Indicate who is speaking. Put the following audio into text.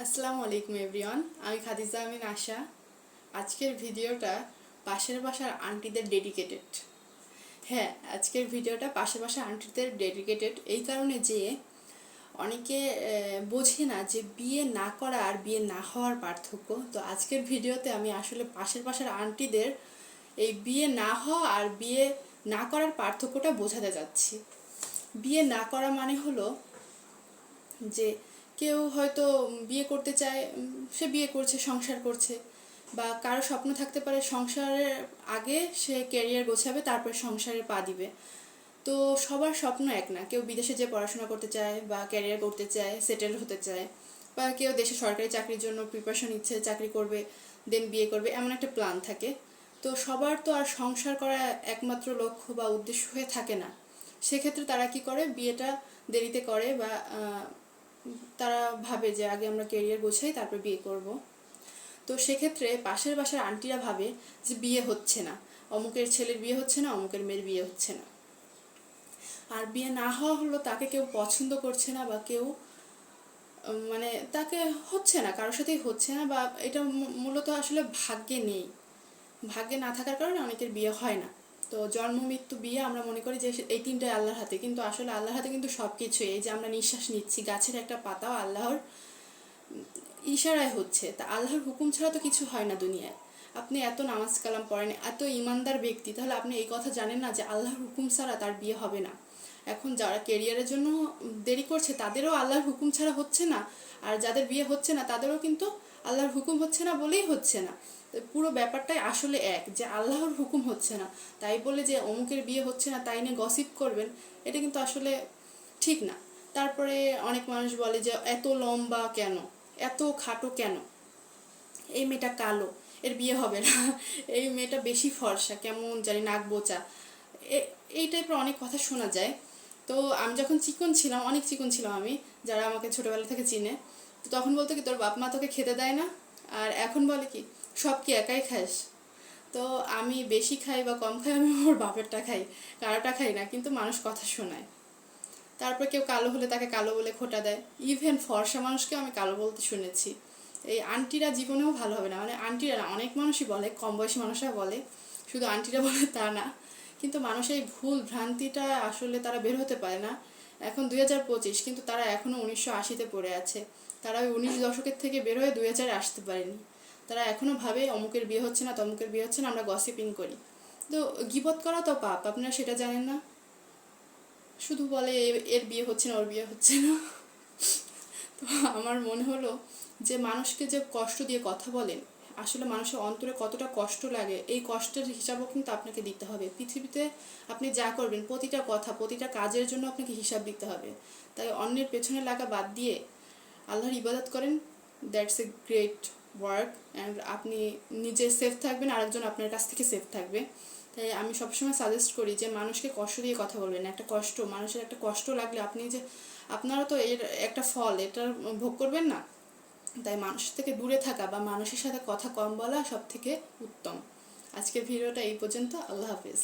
Speaker 1: আসসালামু আলাইকুম এভরিওয়ান, আমি খাদিজা আমিন আশা। আজকের ভিডিওটা পাশের বাসার আন্টিদের ডেডিকেটেড। হ্যাঁ, আজকের ভিডিওটা পাশের বাসার আন্টিদের ডেডিকেটেড এই কারণে যে অনেকে বোঝে না যে বিয়ে না করা আর বিয়ে না হওয়ার পার্থক্য। তো আজকের ভিডিওতে আমি আসলে পাশের বাসার আন্টিদের এই বিয়ে না হওয়া আর বিয়ে না করার পার্থক্যটা বোঝাতে যাচ্ছি। বিয়ে না করা মানে হলো যে কেউ হয়তো বিয়ে করতে চায়, সে বিয়ে করছে, সংসার করছে, বা কারো স্বপ্ন থাকতে পারে সংসারের আগে সে ক্যারিয়ার গোছাবে, তারপর সংসারে পা দিবে। তো সবার স্বপ্ন এক না, কেউ বিদেশে যে পড়াশোনা করতে চায় বা ক্যারিয়ার করতে চায়, সেটেল হতে চায়, বা কেউ দেশে সরকারি চাকরির জন্য প্রিপারেশন নিচ্ছে, চাকরি করবে দেন বিয়ে করবে, এমন একটা প্ল্যান থাকে। তো সবার তো আর সংসার করা একমাত্র লক্ষ্য বা উদ্দেশ্য হয়ে থাকে না। সেক্ষেত্রে তারা কি করে, বিয়েটা দেরিতে করে, বা তারা ভাবে যে আগে আমরা ক্যারিয়ার গোছাই তারপর বিয়ে করব। তো সেক্ষেত্রে পাশের বাসার আন্টিরা ভাবে যে বিয়ে হচ্ছে না, অমুকের ছেলের বিয়ে হচ্ছে না, অমুকের মেয়ের বিয়ে হচ্ছে না। আর বিয়ে না হওয়া হলো তাকে কেউ পছন্দ করছে না, বা কেউ মানে তাকে হচ্ছে না, কারোর সাথেই হচ্ছে না, বা এটা মূলত আসলে ভাগ্যে নেই। ভাগ্যে না থাকার কারণে অনেকের বিয়ে হয় না। তো জন্ম মৃত্যু বিয়ে আমরা মনে করি যে এই তিনটাই আল্লাহর হাতে, কিন্তু আসলে আল্লাহর হাতে কিন্তু সব কিছুই। এই যে আমরা নিঃশ্বাস নিচ্ছি, গাছের একটা পাতাও আল্লাহর ইশারায় হচ্ছে। তা আল্লাহর হুকুম ছাড়া তো কিছু হয় না দুনিয়ায়। আপনি এত নামাজ কালাম পড়েন, এত ইমানদার ব্যক্তি, তাহলে আপনি এই কথা জানেন না যে আল্লাহর হুকুম ছাড়া তার বিয়ে হবে না। এখন যারা ক্যারিয়ারের জন্য দেরি করছে তাদেরও আল্লাহর হুকুম ছাড়া হচ্ছে না, আর যাদের বিয়ে হচ্ছে না তাদেরও কিন্তু আল্লাহর হুকুম হচ্ছে না বলেই হচ্ছে না। পুরো ব্যাপারটাই আসলে এক, যে আল্লাহর হুকুম হচ্ছে না, তাই বলে যে অমুকের বিয়ে হচ্ছে না তাই নিয়ে গসিপ করবেন, এটা কিন্তু আসলে ঠিক না। তারপরে অনেক মানুষ বলে যে এত লম্বা কেন, এত খাটো কেন, এই মেয়েটা কালো, এর বিয়ে হবে না, এই মেয়েটা বেশি ফর্সা, কেমন জানি নাক বোচা, এই টাইপের অনেক কথা শোনা যায়। তো আমি যখন চিকন ছিলাম, অনেক চিকন ছিলাম আমি, যারা আমাকে ছোটোবেলা থেকে চিনে, তো তখন বলতো কি তোর বাপ মা তোকে খেতে দেয় না, আর এখন বলে কি সব কি একাই খাস। তো আমি বেশি খাই বা কম খাই, আমি ওর বাপেরটা খাই, কারোটা খাই না, কিন্তু মানুষ কথা শোনায়। তারপর কেউ কালো হলে তাকে কালো বলে খোঁটা দেয়, ইভেন ফর্সা মানুষকে আমি কালো বলতে শুনেছি। এই আন্টিরা জীবনেও ভালো হবে না, মানে আন্টিরা না, অনেক মানুষই বলে, কম বয়সী মানুষরা বলে, শুধু আন্টিরা বলে তা না। কিন্তু মানুষ এই ভুল ভ্রান্তিটা আসলে তারা বের হতে পারে না। এখন 2025, কিন্তু তারা এখনও 1980-তে পড়ে আছে। তারা ওই 19 দশকের থেকে বের হয়ে 2000-এ আসতে পারেনি। তারা এখনও ভাবে অমুকের বিয়ে হচ্ছে না, তমুকের বিয়ে হচ্ছে না, আমরা গসিপিং করি। তো গিবত করা তো পাপ, আপনারা সেটা জানেন না। শুধু বলে এর বিয়ে হচ্ছে না, ওর বিয়ে হচ্ছে না। তো আমার মনে হলো যে মানুষকে যে কষ্ট দিয়ে কথা বলেন, আসলে মানুষের অন্তরে কতটা কষ্ট লাগে, এই কষ্টের হিসাবও কিন্তু আপনাকে দিতে হবে। পৃথিবীতে আপনি যা করবেন, প্রতিটা কথা, প্রতিটা কাজের জন্য আপনাকে হিসাব দিতে হবে। তাই অন্যের পেছনে লাগা বাদ দিয়ে আল্লাহর ইবাদত করেন, that's a great work. And আপনি নিজে সেফ থাকবেন, আরেকজন আপনার কাছ থেকে সেফ থাকবে। তাই আমি সবসময় সাজেস্ট করি যে মানুষকে কষ্ট দিয়ে কথা বলবেন। একটা কষ্ট, মানুষের একটা কষ্ট লাগলে আপনি যে, আপনারও তো এর একটা ফল, এটার ভোগ করবেন না। তাই মানুষের থেকে দূরে থাকা বা মানুষের সাথে কথা কম বলা সব থেকে উত্তম। আজকের ভিডিওটা এই পর্যন্ত। আল্লাহ হাফিজ।